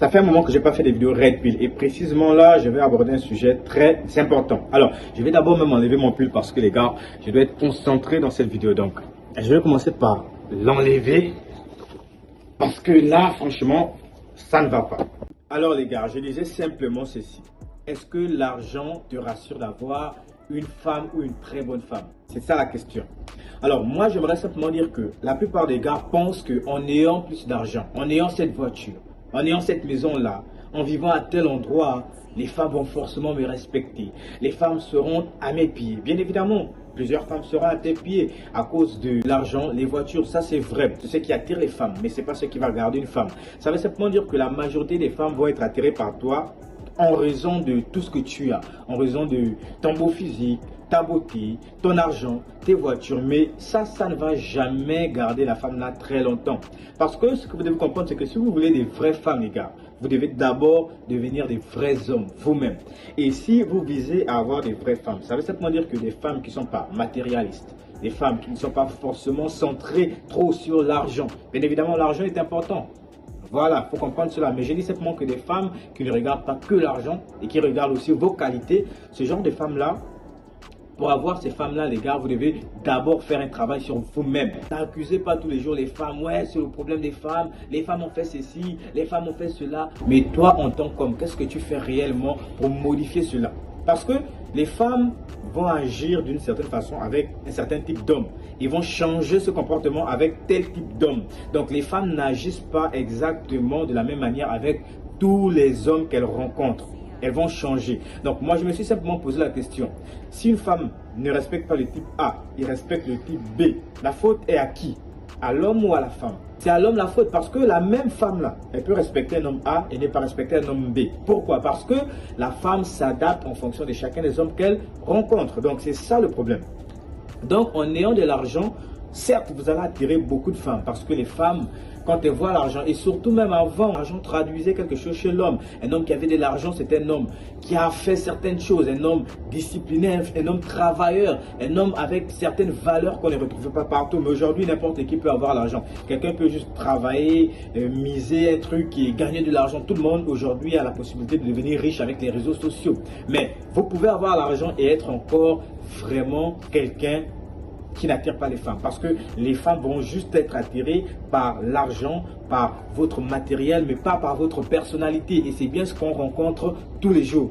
Ça fait un moment que je n'ai pas fait des vidéos Red Pill et précisément là, je vais aborder un sujet très important. Alors, je vais d'abord même enlever mon pull parce que les gars, je dois être concentré dans cette vidéo. Donc, je vais commencer par l'enlever parce que là, franchement, ça ne va pas. Alors les gars, je disais simplement ceci. Est-ce que l'argent te rassure d'avoir une femme ou une très bonne femme? C'est ça la question. Alors moi, j'aimerais simplement dire que la plupart des gars pensent qu'en ayant plus d'argent, en ayant cette voiture, en ayant cette maison-là, en vivant à tel endroit, les femmes vont forcément me respecter. Les femmes seront à mes pieds. Bien évidemment, plusieurs femmes seront à tes pieds à cause de l'argent, les voitures. Ça, c'est vrai. C'est ce qui attire les femmes, mais ce n'est pas ce qui va garder une femme. Ça veut simplement dire que la majorité des femmes vont être attirées par toi en raison de tout ce que tu as, en raison de ton beau physique, ta beauté, ton argent, tes voitures. Mais ça ne va jamais garder la femme là très longtemps. Parce que ce que vous devez comprendre, c'est que si vous voulez des vraies femmes, les gars, vous devez d'abord devenir des vrais hommes vous-même. Et si vous visez à avoir des vraies femmes, ça veut simplement dire que des femmes qui ne sont pas matérialistes, des femmes qui ne sont pas forcément centrées trop sur l'argent. Bien évidemment, l'argent est important. Voilà, il faut comprendre cela. Mais je dis simplement que des femmes qui ne regardent pas que l'argent et qui regardent aussi vos qualités, ce genre de femmes-là, pour avoir ces femmes-là, les gars, vous devez d'abord faire un travail sur vous-même. N'accusez pas tous les jours les femmes. Ouais, c'est le problème des femmes. Les femmes ont fait ceci, les femmes ont fait cela. Mais toi, en tant qu'homme, qu'est-ce que tu fais réellement pour modifier cela? Parce que les femmes vont agir d'une certaine façon avec un certain type d'homme. Ils vont changer ce comportement avec tel type d'homme. Donc les femmes n'agissent pas exactement de la même manière avec tous les hommes qu'elles rencontrent. Elles vont changer. Donc moi je me suis simplement posé la question. Si une femme ne respecte pas le type A, il respecte le type B, la faute est à qui? À l'homme ou à la femme? C'est à l'homme la faute parce que la même femme là, elle peut respecter un homme A et ne pas respecter un homme B. Pourquoi? Parce que la femme s'adapte en fonction de chacun des hommes qu'elle rencontre. Donc c'est ça le problème. Donc en ayant de l'argent, certes vous allez attirer beaucoup de femmes parce que les femmes, quand elles voient l'argent, et surtout même avant, l'argent traduisait quelque chose chez l'homme. Un homme qui avait de l'argent, c'était un homme qui a fait certaines choses, un homme discipliné, un homme travailleur, un homme avec certaines valeurs qu'on ne retrouve pas partout. Mais aujourd'hui, n'importe qui peut avoir l'argent. Quelqu'un peut juste travailler, miser un truc et gagner de l'argent. Tout le monde aujourd'hui a la possibilité de devenir riche avec les réseaux sociaux. Mais vous pouvez avoir l'argent et être encore vraiment quelqu'un qui n'attire pas les femmes, parce que les femmes vont juste être attirées par l'argent, par votre matériel, mais pas par votre personnalité, et c'est bien ce qu'on rencontre tous les jours.